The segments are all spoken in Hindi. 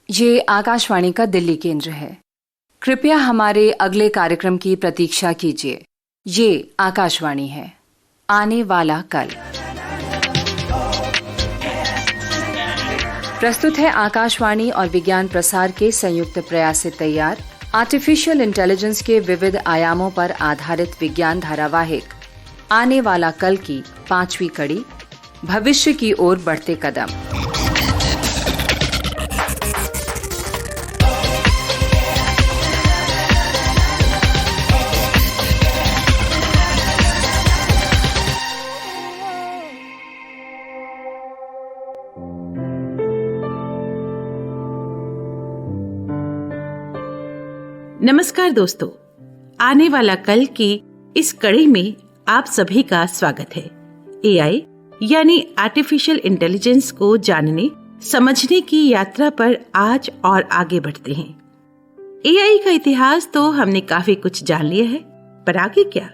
ये आकाशवाणी का दिल्ली केंद्र है। कृपया हमारे अगले कार्यक्रम की प्रतीक्षा कीजिए। ये आकाशवाणी है। आने वाला कल प्रस्तुत है आकाशवाणी और विज्ञान प्रसार के संयुक्त प्रयास से तैयार आर्टिफिशियल इंटेलिजेंस के विविध आयामों पर आधारित विज्ञान धारावाहिक आने वाला कल की 5वीं कड़ी, भविष्य की ओर बढ़ते कदम। नमस्कार दोस्तों, आने वाला कल की इस कड़ी में आप सभी का स्वागत है। एआई यानी आर्टिफिशियल इंटेलिजेंस को जानने समझने की यात्रा पर आज और आगे बढ़ते हैं। एआई का इतिहास तो हमने काफी कुछ जान लिया है, पर आगे क्या,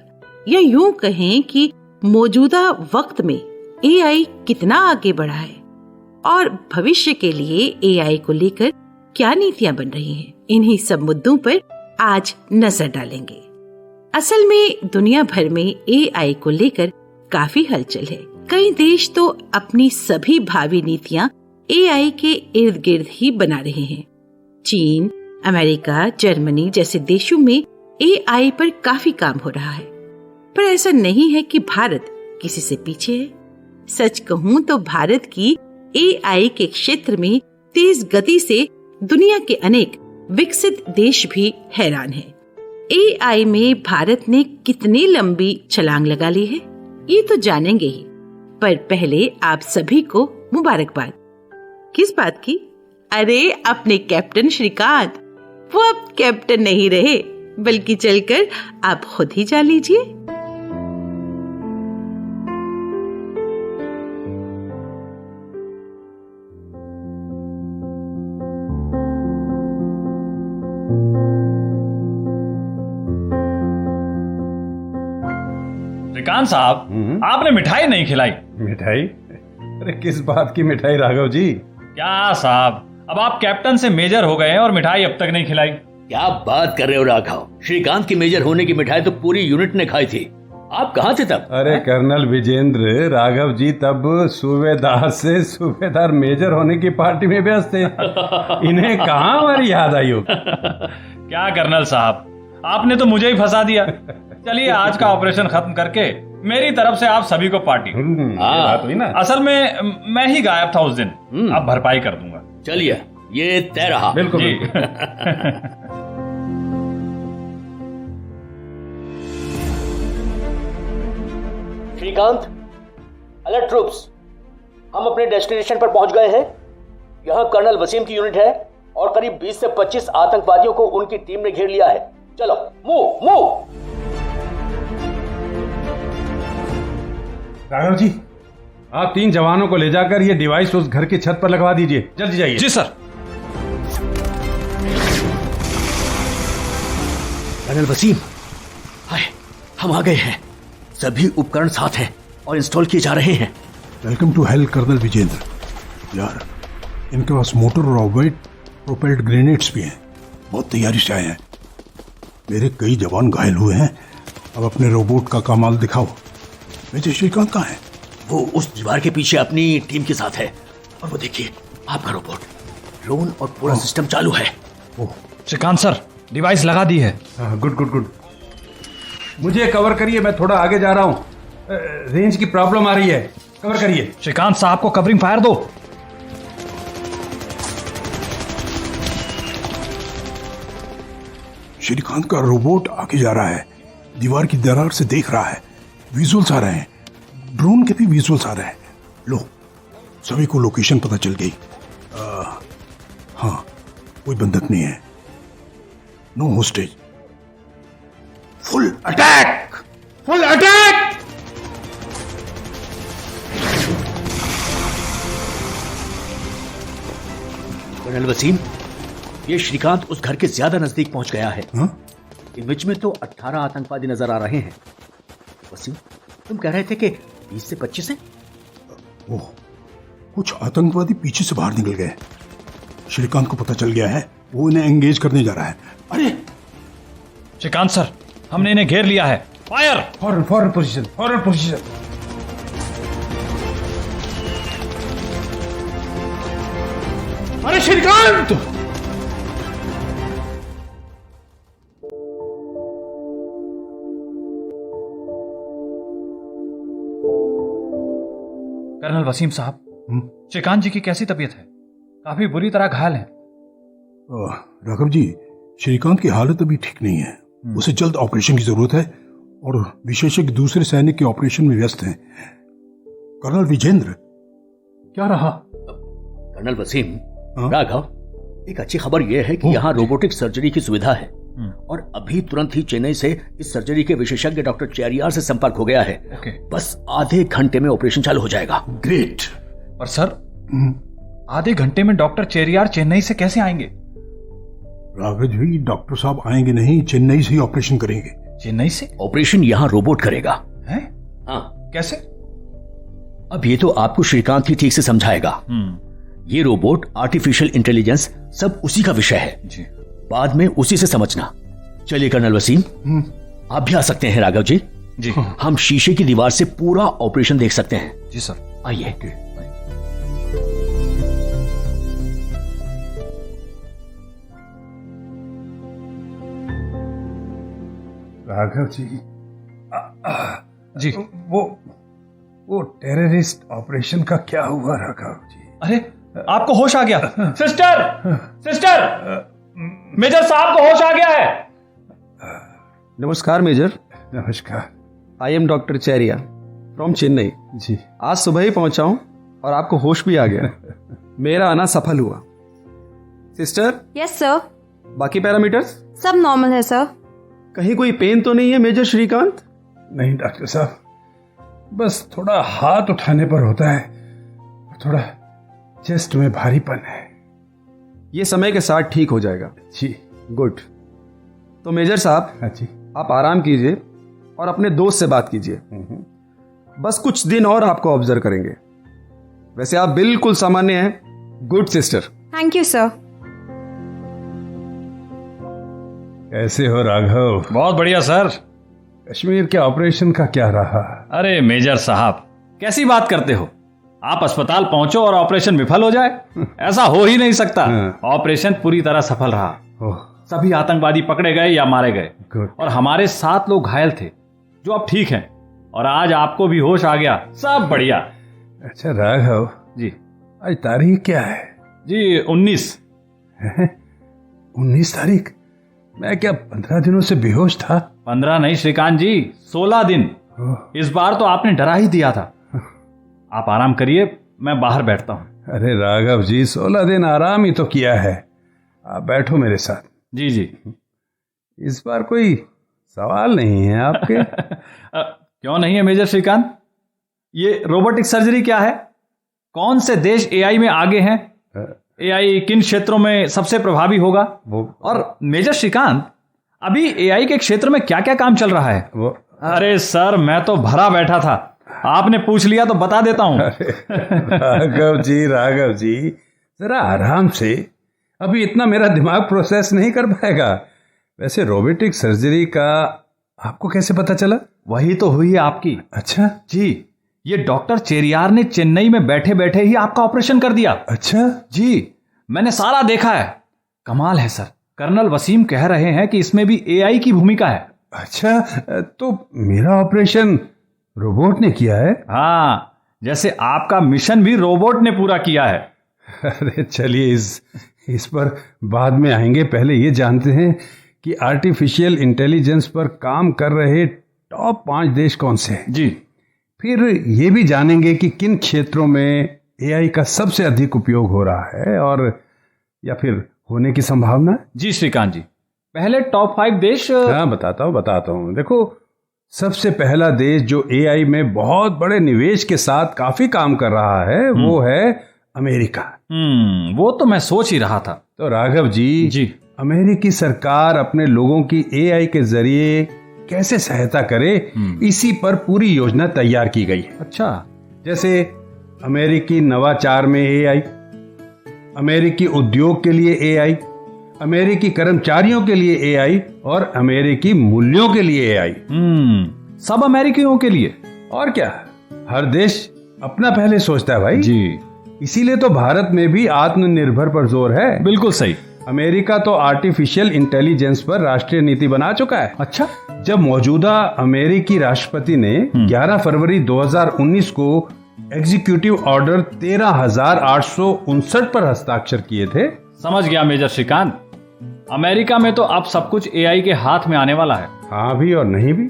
या यूं कहें कि मौजूदा वक्त में एआई कितना आगे बढ़ा है और भविष्य के लिए एआई को लेकर क्या नीतियां बन रही हैं, इन्हीं सब मुद्दों पर आज नजर डालेंगे। असल में दुनिया भर में एआई को लेकर काफी हलचल है। कई देश तो अपनी सभी भावी नीतियां एआई के इर्द गिर्द ही बना रहे हैं। चीन, अमेरिका, जर्मनी जैसे देशों में एआई पर काफी काम हो रहा है, पर ऐसा नहीं है कि भारत किसी से पीछे है। सच कहूँ तो भारत की एआई के क्षेत्र में तेज गति से दुनिया के अनेक विकसित देश भी हैरान हैं। एआई में भारत ने कितनी लंबी छलांग लगा ली है, ये तो जानेंगे ही, पर पहले आप सभी को मुबारकबाद। किस बात की? अरे अपने कैप्टन श्रीकांत, वो अब कैप्टन नहीं रहे, बल्कि चलकर आप खुद ही जान लीजिए। श्रीकांत साहब, आपने मिठाई नहीं खिलाई। मिठाई? अरे किस बात की मिठाई राघव जी? क्या साहब, अब आप कैप्टन से मेजर हो गए हैं और मिठाई अब तक नहीं खिलाई। क्या बात कर रहे हो राघव? श्रीकांत की मेजर होने की मिठाई तो पूरी यूनिट ने खाई थी। आप कहाँ थे तब? अरे कर्नल विजेंद्र, राघव जी तब सूबेदार से सूबेदार मेजर होने की पार्टी में व्यस्त थे। इन्हें कहाँ हमारी याद आई हो? क्या कर्नल साहब, आपने तो मुझे ही फंसा दिया। चलिए आज का ऑपरेशन खत्म करके मेरी तरफ से आप सभी को पार्टी। बात हुई ना। असल में मैं ही गायब था उस दिन, अब भरपाई कर दूंगा। चलिए, ये तय रहा। बिल्कुल जी। श्रीकांत, अलर्ट ट्रूप्स, हम अपने डेस्टिनेशन पर पहुंच गए हैं। यहाँ कर्नल वसीम की यूनिट है और करीब 20 से 25 आतंकवादियों को उनकी टीम ने घेर लिया है। चलो मूव मूव। राघव जी, आप 3 जवानों को ले जाकर ये डिवाइस उस घर की छत पर लगवा दीजिए। जल्दी जाइए। जी सर। कर्नल वसीम, हाय, हम आ गए हैं। सभी उपकरण साथ हैं और इंस्टॉल किए जा रहे हैं। Welcome to hell colonel Vijendra. यार, इनके पास मोटर और ऑफवेट प्रोपेल्ड ग्रेनेड्स भी हैं। बहुत तैयारी से आए हैं। मेरे कई जवान घायल हुए हैं। अब अपने रोबोट का कमाल दिखाओ। मेजर श्रीकांत कहाँ है? वो उस दीवार के पीछे अपनी टीम के साथ है। और वो देखिए, आपका रोबोट, ड्रोन और पूरा सिस्टम चालू है। श्रीकांत सर, डिवाइस लगा दी है। Good good good. मुझे कवर करिए, मैं थोड़ा आगे जा रहा हूँ। रेंज की प्रॉब्लम आ रही है, कवर करिए। श्रीकांत साहब को कवरिंग फायर दो। श्रीकांत का रोबोट आगे जा रहा है, दीवार की दरार से देख रहा है। विजुअल्स आ रहे हैं, ड्रोन के भी विजुअल्स आ रहे हैं। लो, सभी को लोकेशन पता चल गई। हाँ, कोई बंधक नहीं है। No hostage. Full attack! Full attack! Colonel Wasim, ये श्रीकांत उस घर के ज्यादा नजदीक पहुंच गया है। इमेज में तो 18 आतंकवादी नजर आ रहे हैं। वसीम, तुम कह रहे थे कि 20 से 25 हैं? ओह, कुछ आतंकवादी पीछे से बाहर निकल गए। श्रीकांत को पता चल गया है, वो इन्हें एंगेज करने जा रहा है। अरे श्रीकांत सर, हमने इन्हें घेर लिया है। फायर! फॉरन फॉरन पोजीशन, फॉरन पोजीशन। अरे श्रीकांत! कर्नल वसीम साहब, श्रीकांत जी की कैसी तबीयत है? काफी बुरी तरह घायल हैं। राघव जी, श्रीकांत की हालत अभी ठीक नहीं है। उसे जल्द ऑपरेशन की जरूरत है और विशेषज्ञ दूसरे सैनिक के ऑपरेशन में व्यस्त हैं। कर्नल विजेंद्र, क्या रहा? कर्नल वसीम, राघव, एक अच्छी खबर यह है कि यहाँ रोबोटिक सर्जरी की सुविधा है और अभी तुरंत ही चेन्नई से इस सर्जरी के विशेषज्ञ डॉक्टर चेरियार से संपर्क हो गया है। बस आधे घंटे में ऑपरेशन चालू हो जाएगा। ग्रेट। पर सर, आधे घंटे में डॉक्टर चेरियार चेन्नई से कैसे आएंगे? राघव जी, डॉक्टर साहब आएंगे नहीं, चेन्नई से ही ऑपरेशन करेंगे। चेन्नई से? ऑपरेशन यहाँ रोबोट करेगा। है? हाँ। कैसे? अब ये तो आपको श्रीकांत ही ठीक से समझाएगा। ये रोबोट, आर्टिफिशियल इंटेलिजेंस, सब उसी का विषय है जी। बाद में उसी से समझना। चलिए कर्नल वसीम, आप भी आ सकते हैं। राघव जी, जी हम शीशे की दीवार से पूरा ऑपरेशन देख सकते हैं। जी सर, आइए। राघव जी, जी वो टेररिस्ट ऑपरेशन का क्या हुआ राघव जी? अरे, आपको होश आ गया? सिस्टर, सिस्टर, मेजर साहब को होश आ गया है। नमस्कार मेजर। नमस्कार। I am doctor Cheria from Chennai. जी, आज सुबह ही पहुंचा हूं और आपको होश भी आ गया। मेरा आना सफल हुआ। सिस्टर, यस सर, बाकी पैरामीटर्स सब नॉर्मल है सर। कहीं कोई पेन तो नहीं है मेजर श्रीकांत? नहीं डॉक्टर साहब, बस थोड़ा हाथ उठाने पर होता है, थोड़ा चेस्ट में भारीपन है। ये समय के साथ ठीक हो जाएगा। जी, गुड। तो मेजर साहब, हाँ जी, आप आराम कीजिए और अपने दोस्त से बात कीजिए। बस कुछ दिन और आपको ऑब्जर्व करेंगे। वैसे आप बिल्कुल सामान्य हैं। Good sister. Thank you sir. कैसे हो राघव? बहुत बढ़िया सर। कश्मीर के ऑपरेशन का क्या रहा? अरे मेजर साहब, कैसी बात करते हो? आप अस्पताल पहुंचो और ऑपरेशन विफल हो जाए? ऐसा हो ही नहीं सकता। ऑपरेशन पूरी तरह सफल रहा। सभी आतंकवादी पकड़े गए या मारे गए और हमारे 7 लोग घायल थे, जो अब ठीक हैं। और आज आपको भी होश आ गया। सब बढ़िया। अच्छा राघव जी, आज तारीख क्या है? जी 19। 19 तारीख? मैं क्या 15 दिनों से बेहोश था? 15 नहीं श्रीकांत जी, 16 दिन। इस बार तो आपने डरा ही दिया था। आप आराम करिए, मैं बाहर बैठता हूँ। अरे राघव जी, 16 दिन आराम ही तो किया है। आप बैठो मेरे साथ। जी जी। इस बार कोई सवाल नहीं है आपके? क्यों नहीं है मेजर श्रीकांत? ये रोबोटिक सर्जरी क्या है? कौन से देश एआई में आगे हैं? एआई किन क्षेत्रों में सबसे प्रभावी होगा? और मेजर श्रीकांत, अभी एआई के क्षेत्र में क्या क्या काम चल रहा है? अरे सर, मैं तो भरा बैठा था, आपने पूछ लिया तो बता देता हूं। राघव जी जरा आराम से, अभी इतना मेरा दिमाग प्रोसेस नहीं कर पाएगा। वैसे रोबोटिक सर्जरी का आपको कैसे पता चला? वही तो हुई है आपकी। अच्छा जी, ये डॉक्टर चेरियार ने चेन्नई में बैठे बैठे ही आपका ऑपरेशन कर दिया। अच्छा जी, मैंने सारा देखा है। कमाल है सर। कर्नल वसीम कह रहे हैं कि इसमें भी एआई की भूमिका है। अच्छा, तो मेरा ऑपरेशन रोबोट ने किया है? हाँ, जैसे आपका मिशन भी रोबोट ने पूरा किया है। अरे चलिए, इस पर बाद में आएंगे। पहले ये जानते हैं कि आर्टिफिशियल इंटेलिजेंस पर काम कर रहे टॉप 5 देश कौन से हैं। जी, फिर ये भी जानेंगे कि किन क्षेत्रों में एआई का सबसे अधिक उपयोग हो रहा है और या फिर होने की संभावना। जी श्रीकांत जी, पहले टॉप 5 देश। हाँ, बताता हूँ। देखो, सबसे पहला देश जो एआई में बहुत बड़े निवेश के साथ काफी काम कर रहा है वो है अमेरिका। वो तो मैं सोच ही रहा था। तो राघव जी, अमेरिकी सरकार अपने लोगों की एआई के जरिए कैसे सहायता करे, इसी पर पूरी योजना तैयार की गई है। अच्छा, जैसे अमेरिकी नवाचार में एआई, अमेरिकी उद्योग के लिए एआई, अमेरिकी कर्मचारियों के लिए एआई और अमेरिकी मूल्यों के लिए एआई। सब अमेरिकियों के लिए। और क्या, हर देश अपना पहले सोचता है भाई जी। इसीलिए तो भारत में भी आत्मनिर्भर पर जोर है। बिल्कुल सही। अमेरिका तो आर्टिफिशियल इंटेलिजेंस पर राष्ट्रीय नीति बना चुका है। अच्छा। जब मौजूदा अमेरिकी राष्ट्रपति ने 11 फरवरी 2019 को एग्जीक्यूटिव ऑर्डर 13,859 पर हस्ताक्षर किए थे। समझ गया मेजर श्रीकांत। अमेरिका में तो अब सब कुछ एआई के हाथ में आने वाला है। हाँ भी और नहीं भी।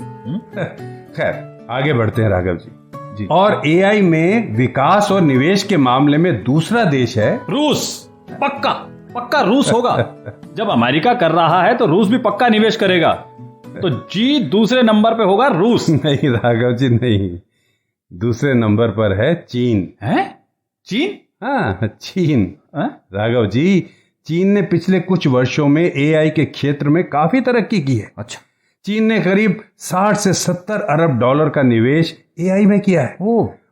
खैर आगे बढ़ते हैं राघव जी। और एआई में विकास और निवेश के मामले में दूसरा देश है रूस। पक्का रूस होगा। जब अमेरिका कर रहा है तो रूस भी पक्का निवेश करेगा। तो जी दूसरे नंबर पे होगा रूस। नहीं राघव जी नहीं, दूसरे नंबर पर है चीन। है? चीन? हाँ चीन। राघव जी, चीन ने पिछले कुछ वर्षों में एआई के क्षेत्र में काफी तरक्की की है। अच्छा। चीन ने करीब 60 से 70 अरब डॉलर का निवेश एआई में किया है।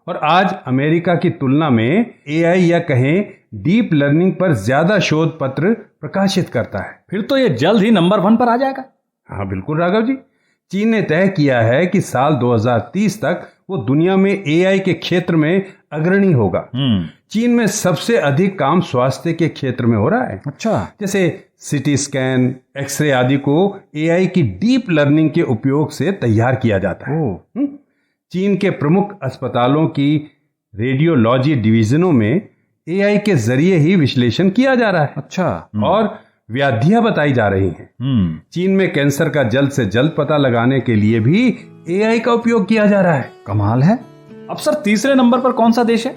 और आज अमेरिका की तुलना में एआई या कहें डीप लर्निंग पर ज्यादा शोध पत्र प्रकाशित करता है। फिर तो ये जल्द ही नंबर 1 पर आ जाएगा। हाँ बिल्कुल राघव जी। चीन ने तय किया है कि साल 2030 तक वो दुनिया में एआई के क्षेत्र में अग्रणी होगा। चीन में सबसे अधिक काम स्वास्थ्य के क्षेत्र में हो रहा है। अच्छा। जैसे सिटी स्कैन, एक्सरे आदि को एआई की डीप लर्निंग के उपयोग से तैयार किया जाता है। चीन के प्रमुख अस्पतालों की रेडियोलॉजी डिवीजनों में एआई के जरिए ही विश्लेषण किया जा रहा है। अच्छा। और व्याधियां बताई जा रही हैं। चीन में कैंसर का जल्द से जल्द पता लगाने के लिए भी एआई का उपयोग किया जा रहा है। कमाल है। अब सर तीसरे नंबर पर कौन सा देश है?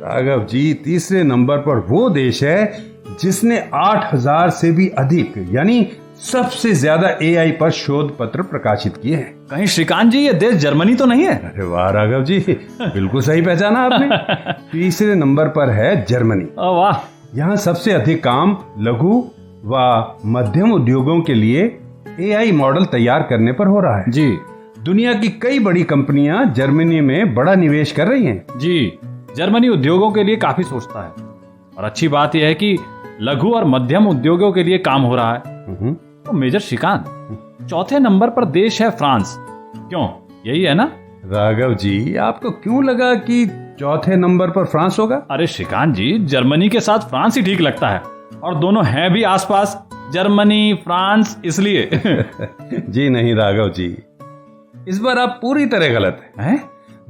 राघव जी, तीसरे नंबर पर वो देश है जिसने 8,000 से भी अधिक यानी सबसे ज्यादा एआई पर शोध पत्र प्रकाशित किए हैं। कहीं श्रीकांत जी ये देश जर्मनी तो नहीं है? अरे वाह राघव जी, बिल्कुल सही पहचाना आपने। तीसरे नंबर पर है जर्मनी। वाह। यहाँ सबसे अधिक काम लघु व मध्यम उद्योगों के लिए एआई मॉडल तैयार करने पर हो रहा है। जी। दुनिया की कई बड़ी कंपनियां जर्मनी में बड़ा निवेश कर रही हैं। जी, जर्मनी उद्योगों के लिए काफी सोचता है। और अच्छी बात यह है कि लघु और मध्यम उद्योगों के लिए काम हो रहा है। तो मेजर श्रीकांत, चौथे नंबर पर देश है फ्रांस। क्यों, यही है ना? राघव जी, आपको क्यों लगा कि चौथे नंबर पर फ्रांस होगा? अरे श्रीकांत जी, जर्मनी के साथ फ्रांस ही ठीक लगता है और दोनों हैं भी आसपास, जर्मनी फ्रांस, इसलिए। जी नहीं राघव जी, इस बार आप पूरी तरह गलत हैं।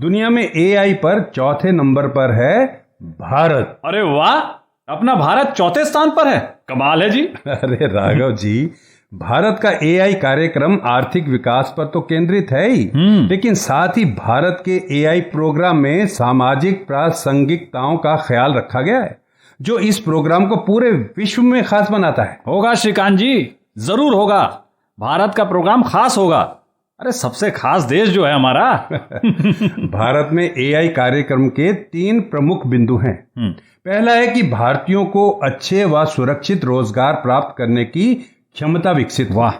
दुनिया में एआई पर चौथे नंबर पर है भारत। अरे वाह, अपना भारत चौथे स्थान पर है। कमाल है जी। अरे राघव जी, भारत का एआई कार्यक्रम आर्थिक विकास पर तो केंद्रित है ही, लेकिन साथ ही भारत के एआई प्रोग्राम में सामाजिक प्रासंगिकताओं का ख्याल रखा गया है, जो इस प्रोग्राम को पूरे विश्व में खास बनाता है। होगा श्रीकांत जी, जरूर होगा। भारत का प्रोग्राम खास होगा। अरे सबसे खास देश जो है हमारा। भारत में एआई कार्यक्रम के 3 प्रमुख बिंदु हैं। पहला है कि भारतीयों को अच्छे व सुरक्षित रोजगार प्राप्त करने की क्षमता विकसित। वाह।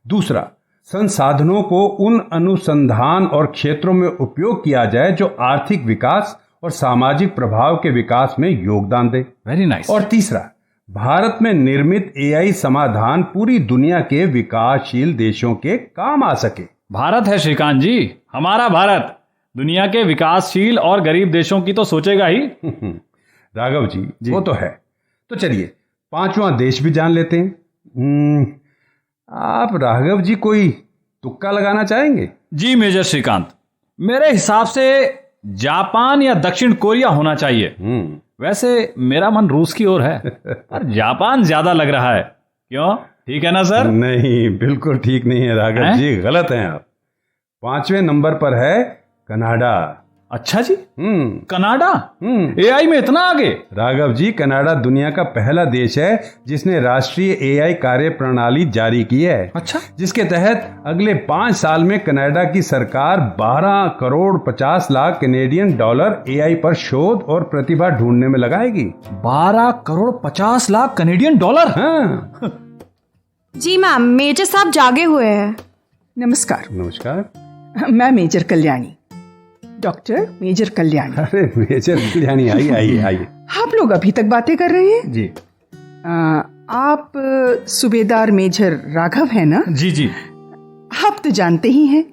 दूसरा, संसाधनों को उन अनुसंधान और क्षेत्रों में उपयोग किया जाए जो आर्थिक विकास और सामाजिक प्रभाव के विकास में योगदान दे। Very nice. और तीसरा, भारत में निर्मित एआई समाधान पूरी दुनिया के विकासशील देशों के काम आ सके। भारत है श्रीकांत जी, हमारा भारत दुनिया के विकासशील और गरीब देशों की तो सोचेगा ही। राघव जी, वो तो है। तो चलिए 5वां देश भी जान लेते हैं। आप राघव जी कोई तुक्का लगाना चाहेंगे? जी मेजर श्रीकांत, मेरे हिसाब से जापान या दक्षिण कोरिया होना चाहिए। वैसे मेरा मन रूस की ओर है, पर जापान ज्यादा लग रहा है। क्यों, ठीक है ना सर? नहीं, बिल्कुल ठीक नहीं है राघव जी, गलत हैं आप। 5वें नंबर पर है कनाडा। अच्छा जी, कनाडा एआई में इतना आगे? राघव जी, कनाडा दुनिया का पहला देश है जिसने राष्ट्रीय एआई कार्य प्रणाली जारी की है। अच्छा। जिसके तहत अगले 5 साल में कनाडा की सरकार 12 crore 50 lakh Canadian dollar AI पर शोध और प्रतिभा ढूंढने में लगाएगी। 12 करोड़ 50 लाख कैनेडियन डॉलर? हाँ। जी मैम, मेजर साहब जागे हुए हैं। नमस्कार। नमस्कार। मैं major Kalyani, doctor major Kalyani. अरे मेजर कल्याणी, आइए आइए आइए। आप लोग अभी तक बातें कर रहे हैं? जी। आप सूबेदार मेजर राघव हैं ना? जी जी आप तो जानते ही हैं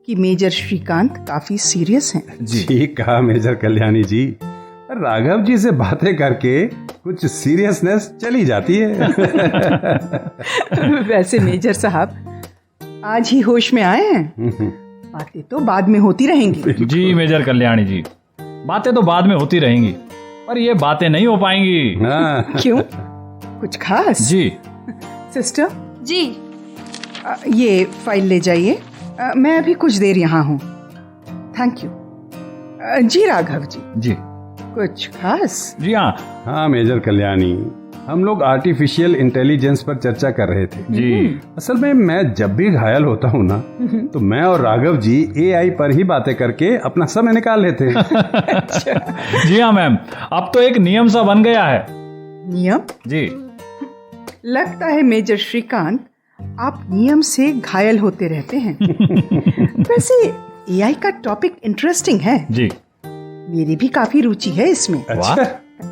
कि मेजर श्रीकांत काफी सीरियस हैं। ठीक कहा मेजर कल्याणी जी। राघव जी से बातें करके कुछ सीरियसनेस चली जाती है। वैसे मेजर साहब आज ही होश में आए हैं? बातें तो बाद में होती रहेंगी। जी मेजर कल्याणी जी, बातें तो बाद में होती रहेंगी, पर ये बातें नहीं हो पाएंगी। क्यों? कुछ खास? जी सिस्टर जी, ये फाइल ले जाइए, मैं अभी कुछ देर यहाँ हूँ। Thank you. जी राघव जी। जी कुछ खास? जी हाँ मेजर कल्याणी, हम लोग आर्टिफिशियल इंटेलिजेंस पर चर्चा कर रहे थे। जी असल में मैं जब भी घायल होता हूँ ना, तो मैं और राघव जी एआई पर ही बातें करके अपना समय निकाल लेते हैं। जी हाँ मैम, अब तो एक नियम सा बन गया है। नियम? जी लगता है मेजर श्रीकांत आप नियम से घायल होते रहते हैं। वैसे एआई का टॉपिक इंटरेस्टिंग है। जी मेरी भी काफी रुचि है इसमें। अच्छा,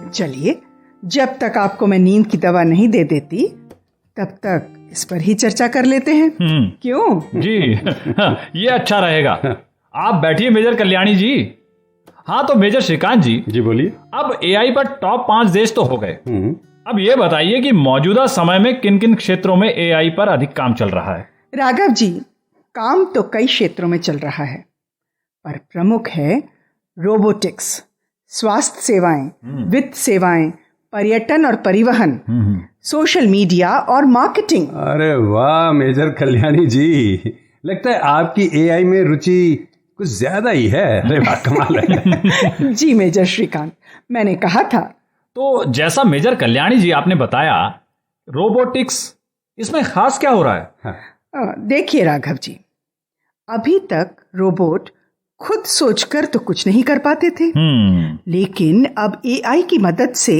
चलिए, जब तक आपको मैं नींद की दवा नहीं दे देती तब तक इस पर ही चर्चा कर लेते हैं। क्यों? जी ये अच्छा रहेगा। आप बैठिए मेजर कल्याणी जी। हाँ तो मेजर श्रीकांत जी बोलिए। अब एआई पर टॉप 5 देश तो हो गए, अब ये बताइए कि मौजूदा समय में किन किन क्षेत्रों में एआई पर अधिक काम चल रहा है? राघव जी, काम तो कई क्षेत्रों में चल रहा है, पर प्रमुख है रोबोटिक्स, स्वास्थ्य सेवाएं, वित्त सेवाएं, पर्यटन और परिवहन, सोशल मीडिया और मार्केटिंग। अरे वाह मेजर कल्याणी जी, लगता है आपकी एआई में रुचि कुछ ज्यादा ही है। अरे वाह, कमाल है। जी मेजर श्रीकांत, मैंने कहा था। तो जैसा मेजर कल्याणी जी आपने बताया, रोबोटिक्स, इसमें खास क्या हो रहा है? देखिए राघव जी, अभी तक रोबोट खुद सोचकर तो कुछ नहीं कर पाते थे, लेकिन अब एआई की मदद से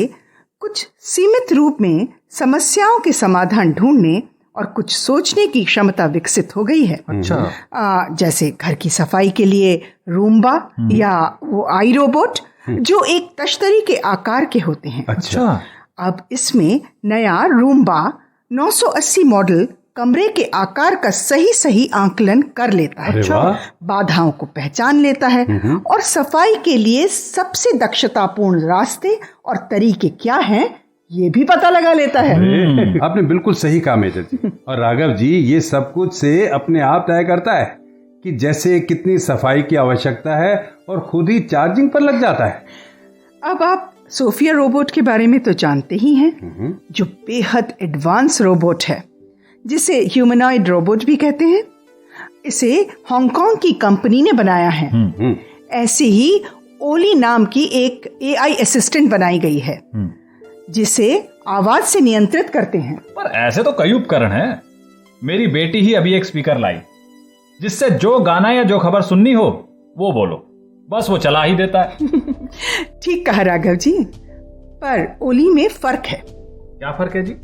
कुछ सीमित रूप में समस्याओं के समाधान ढूंढने और कुछ सोचने की क्षमता विकसित हो गई है। अच्छा। जैसे घर की सफाई के लिए रूम्बा या वो आई रोबोट, जो एक तश्तरी के आकार के होते हैं। अच्छा। अब इसमें नया रूम्बा 980 मॉडल कमरे के आकार का सही आंकलन कर लेता है। बाधाओं को पहचान लेता है और सफाई के लिए सबसे दक्षतापूर्ण रास्ते और तरीके क्या हैं ये भी पता लगा लेता है। आपने बिल्कुल सही कहा मेजर जी। और राघव जी ये सब कुछ से अपने आप तय करता है कि जैसे कितनी सफाई की आवश्यकता है और खुद ही चार्जिंग पर लग जाता है। अब आप सोफिया रोबोट के बारे में तो जानते ही हैं, जो बेहद एडवांस रोबोट है, जिसे ह्यूमनॉइड रोबोट भी कहते हैं। इसे हांगकांग की कंपनी ने बनाया है। ऐसे ही ओली नाम की एक एआई असिस्टेंट बनाई गई है, जिसे आवाज से नियंत्रित करते हैं। पर ऐसे तो कई उपकरण हैं। मेरी बेटी ही अभी एक स्पीकर लाई, जिससे जो गाना या जो खबर सुननी हो वो बोलो, बस वो चला ही देता है। ठीक कहा राघव जी, पर ओली में फर्क है। क्या फर्क है जी?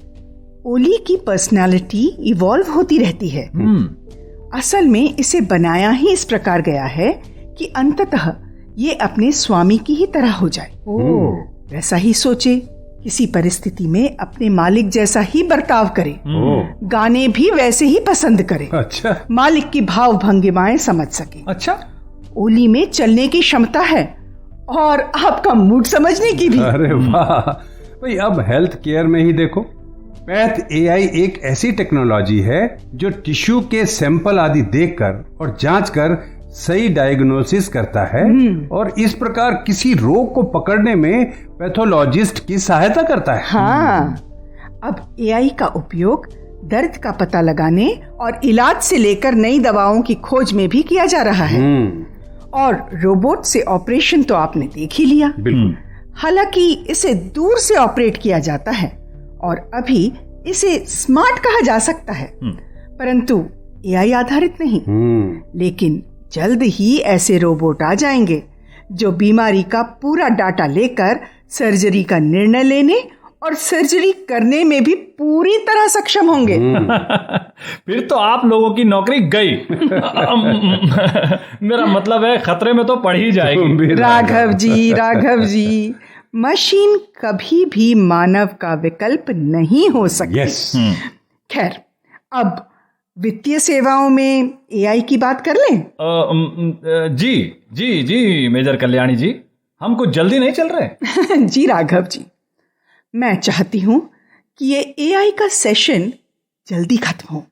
ओली की पर्सनालिटी इवॉल्व होती रहती है। असल में इसे बनाया ही इस प्रकार गया है कि अंततः ये अपने स्वामी की ही तरह हो जाए। वैसा ही सोचे, किसी परिस्थिति में अपने मालिक जैसा ही बर्ताव करे, गाने भी वैसे ही पसंद करे। अच्छा। मालिक की भाव भंगिमाएं समझ सके। अच्छा। ओली में चलने की क्षमता है और आपका मूड समझने की भी। अरे वाह भाई, अब हेल्थ केयर में ही देखो, पैथ एआई एक ऐसी टेक्नोलॉजी है जो टिश्यू के सैंपल आदि देखकर और जांचकर सही डायग्नोसिस करता है और इस प्रकार किसी रोग को पकड़ने में पैथोलॉजिस्ट की सहायता करता है। हाँ, अब एआई का उपयोग दर्द का पता लगाने और इलाज से लेकर नई दवाओं की खोज में भी किया जा रहा है। और रोबोट से ऑपरेशन तो आपने देख ही लिया। बिल्कुल। हालांकि इसे दूर से ऑपरेट किया जाता है और अभी इसे स्मार्ट कहा जा सकता है, परंतु एआई आधारित नहीं। लेकिन जल्द ही ऐसे रोबोट आ जाएंगे जो बीमारी का पूरा डाटा लेकर सर्जरी का निर्णय लेने और सर्जरी करने में भी पूरी तरह सक्षम होंगे। फिर तो आप लोगों की नौकरी गई। मेरा मतलब है खतरे में तो पड़ ही जाएगी। राघव जी, मशीन कभी भी मानव का विकल्प नहीं हो सकती। यस। खैर, अब वित्तीय सेवाओं में एआई की बात कर लें? जी जी जी मेजर कल्याणी जी, हम कुछ जल्दी नहीं चल रहे। जी राघव जी, मैं चाहती हूं कि ये एआई का सेशन जल्दी खत्म हो,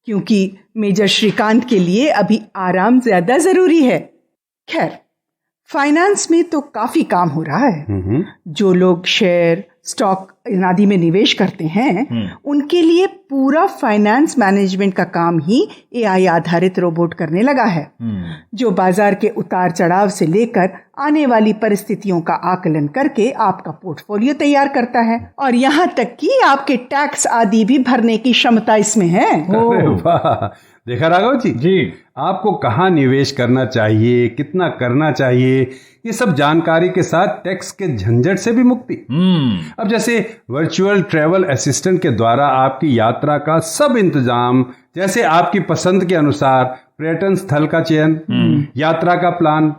क्योंकि मेजर श्रीकांत के लिए अभी आराम ज्यादा जरूरी है। खैर, फाइनेंस में तो काफी काम हो रहा है। जो लोग शेयर, स्टॉक आदि में निवेश करते हैं, उनके लिए पूरा फाइनेंस मैनेजमेंट का काम ही एआई आधारित रोबोट करने लगा है, जो बाजार के उतार चढ़ाव से लेकर आने वाली परिस्थितियों का आकलन करके आपका पोर्टफोलियो तैयार करता है, और यहाँ तक कि आपके टैक्स आदि भी भरने की क्षमता इसमें है। अरे वाह, देखा राघव जी, आपको कहाँ निवेश करना चाहिए, कितना करना चाहिए, ये सब जानकारी के साथ टैक्स के झंझट से भी मुक्ति। अब जैसे वर्चुअल ट्रैवल असिस्टेंट के द्वारा आपकी यात्रा का सब इंतजाम, जैसे आपकी पसंद के अनुसार पर्यटन स्थल का चयन, यात्रा का प्लान,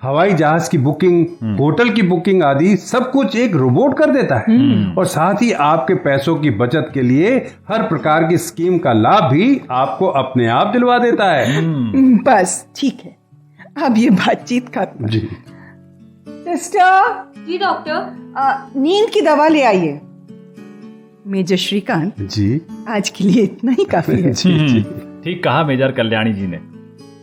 हवाई जहाज की बुकिंग, होटल की बुकिंग आदि सब कुछ एक रोबोट कर देता है। और साथ ही आपके पैसों की बचत के लिए हर प्रकार की स्कीम का लाभ भी आपको अपने आप दिलवा देता है। बस ठीक है, अब ये बातचीत खत्म। जी सिस्टर। जी डॉक्टर। नींद की दवा ले आइए। मेजर श्रीकांत जी, आज के लिए इतना ही काफी है। जी। ठीक कहा मेजर कल्याणी जी ने।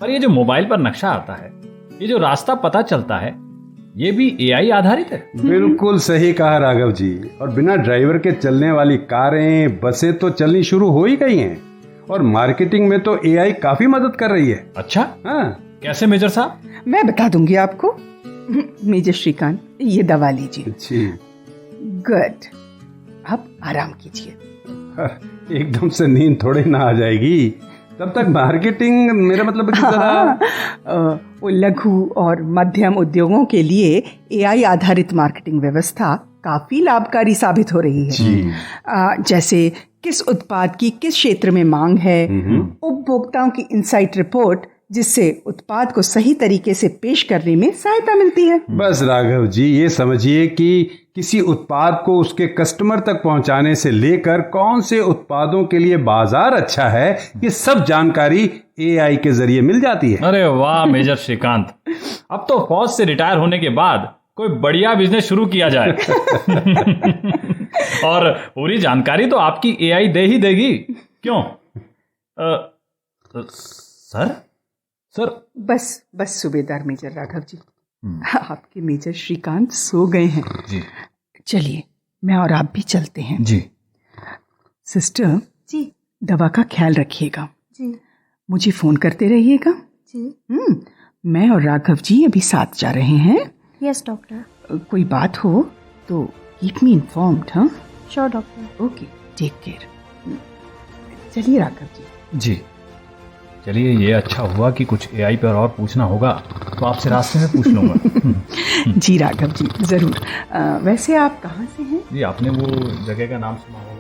पर ये जो मोबाइल पर नक्शा आता है, ये जो रास्ता पता चलता है, ये भी एआई आधारित है। बिल्कुल सही कहा राघव जी। और बिना ड्राइवर के चलने वाली कारें, बसें तो चलनी शुरू हो ही गई हैं, और मार्केटिंग में तो एआई काफी मदद कर रही है। अच्छा, हाँ, कैसे मेजर साहब? मैं बता दूंगी आपको। मेजर श्रीकांत, ये दवा लीजिए। जी। गुड, अब आराम कीजिए। एकदम से नींद थोड़ी ना आ जाएगी, तब तक मार्केटिंग, मेरा मतलब कि जरा वो लघु और मध्यम उद्योगों के लिए एआई आधारित मार्केटिंग व्यवस्था काफी लाभकारी साबित हो रही है। जैसे किस उत्पाद की किस क्षेत्र में मांग है, उपभोक्ताओं की इनसाइट रिपोर्ट, जिससे उत्पाद को सही तरीके से पेश करने में सहायता मिलती है। बस राघव जी, ये समझिए कि किसी उत्पाद को उसके कस्टमर तक पहुंचाने से लेकर कौन से उत्पादों के लिए बाजार अच्छा है, ये सब जानकारी एआई के जरिए मिल जाती है। अरे वाह मेजर श्रीकांत, अब तो फौज से रिटायर होने के बाद कोई बढ़िया बिजनेस शुरू किया जाए। और पूरी जानकारी तो आपकी एआई दे ही देगी, क्यों? सर बस सूबेदार मेजर राघव जी, आपके मेजर श्रीकांत सो गए हैं। जी, चलिए मैं और आप भी चलते हैं। जी सिस्टर जी। दवा का ख्याल रखिएगा जी। मुझे फोन करते रहिएगा जी। मैं और राघव जी अभी साथ जा रहे हैं। Yes doctor. कोई बात हो तो कीप मी इन्फॉर्म्ड। हाँ, sure doctor. Okay, take care. चलिए राघव जी। जी चलिए, ये अच्छा हुआ कि कुछ एआई पर और पूछना होगा तो आपसे रास्ते में पूछ लूँगा। जी राघव जी, ज़रूर। वैसे आप कहाँ से हैं? जी, आपने वो जगह का नाम सुना होगा।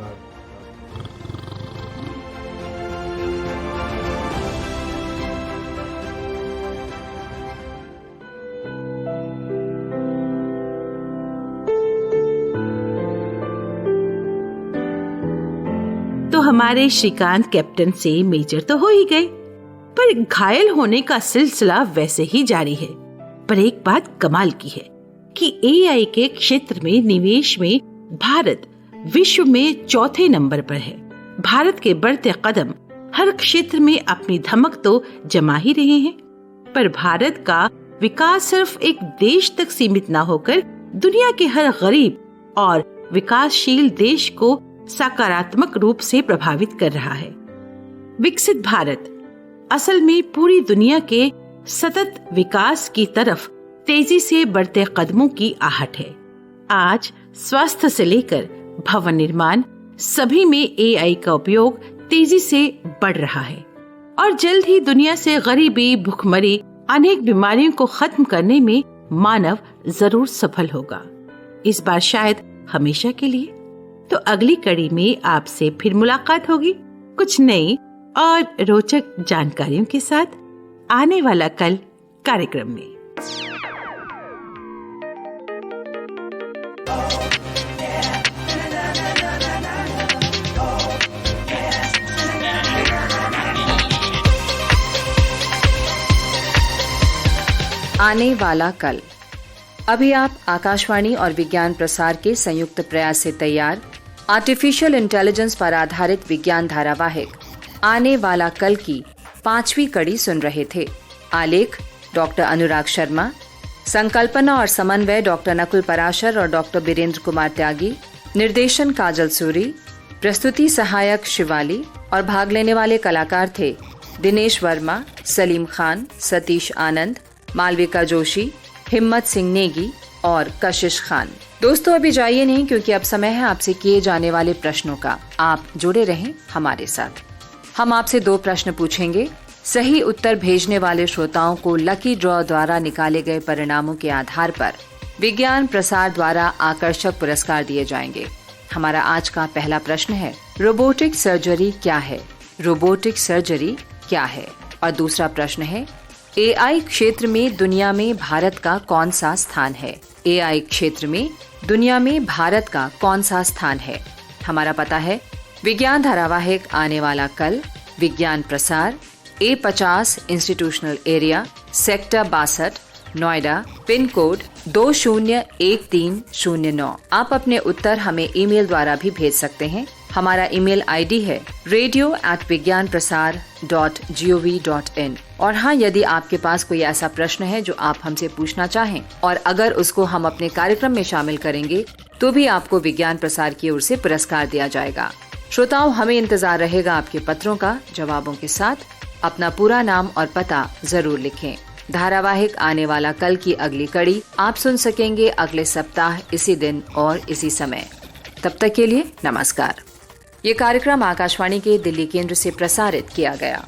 तो हमारे श्रीकांत कैप्टन से मेजर तो हो ही गए, पर घायल होने का सिलसिला वैसे ही जारी है। पर एक बात कमाल की है कि एआई के क्षेत्र में निवेश में भारत विश्व में चौथे नंबर पर है। भारत के बढ़ते कदम हर क्षेत्र में अपनी धमक तो जमा ही रहे हैं, पर भारत का विकास सिर्फ एक देश तक सीमित न होकर दुनिया के हर गरीब और विकासशील देश को सकारात्मक रूप से प्रभावित कर रहा है। विकसित भारत असल में पूरी दुनिया के सतत विकास की तरफ तेजी से बढ़ते कदमों की आहट है। आज स्वास्थ्य से लेकर भवन निर्माण सभी में एआई का उपयोग तेजी से बढ़ रहा है और जल्द ही दुनिया से गरीबी, भुखमरी, अनेक बीमारियों को खत्म करने में मानव जरूर सफल होगा। इस बार शायद हमेशा के लिए। तो अगली कड़ी में आपसे फिर मुलाकात होगी कुछ नई और रोचक जानकारियों के साथ आने वाला कल कार्यक्रम में। आने वाला कल। अभी आप आकाशवाणी और विज्ञान प्रसार के संयुक्त प्रयास से तैयार आर्टिफिशियल इंटेलिजेंस पर आधारित विज्ञान धारावाहिक आने वाला कल की 5वीं कड़ी सुन रहे थे। आलेख डॉक्टर अनुराग शर्मा, संकल्पना और समन्वय डॉक्टर नकुल पराशर और डॉक्टर बीरेंद्र कुमार त्यागी, निर्देशन काजल सूरी, प्रस्तुति सहायक शिवाली और भाग लेने वाले कलाकार थे दिनेश वर्मा, सलीम खान, सतीश आनंद, मालविका जोशी, हिम्मत सिंह नेगी और कशिश खान। दोस्तों अभी जाइए नहीं, क्योंकि अब समय है आपसे किए जाने वाले प्रश्नों का। आप जुड़े रहें हमारे साथ। हम आपसे 2 प्रश्न पूछेंगे। सही उत्तर भेजने वाले श्रोताओं को लकी ड्रॉ द्वारा निकाले गए परिणामों के आधार पर विज्ञान प्रसार द्वारा आकर्षक पुरस्कार दिए जाएंगे। हमारा आज का पहला प्रश्न है, रोबोटिक सर्जरी क्या है? रोबोटिक सर्जरी क्या है? और दूसरा प्रश्न है, एआई क्षेत्र में दुनिया में भारत का कौन सा स्थान है? एआई क्षेत्र में दुनिया में भारत का कौन सा स्थान है? हमारा पता है विज्ञान धारावाहिक आने वाला कल, विज्ञान प्रसार, A50 institutional area, sector 62, Noida, pin code 201309। आप अपने उत्तर हमें ईमेल द्वारा भी भेज सकते हैं। हमारा ईमेल आईडी है radio@vigyanprasar.gov.in। और हाँ, यदि आपके पास कोई ऐसा प्रश्न है जो आप हमसे पूछना चाहें और अगर उसको हम अपने कार्यक्रम में शामिल करेंगे तो भी आपको विज्ञान प्रसार की ओर से पुरस्कार दिया जाएगा। श्रोताओं, हमें इंतजार रहेगा आपके पत्रों का। जवाबों के साथ अपना पूरा नाम और पता जरूर लिखें। धारावाहिक आने वाला कल की अगली कड़ी आप सुन सकेंगे अगले सप्ताह इसी दिन और इसी समय। तब तक के लिए नमस्कार। ये कार्यक्रम आकाशवाणी के दिल्ली केंद्र से प्रसारित किया गया।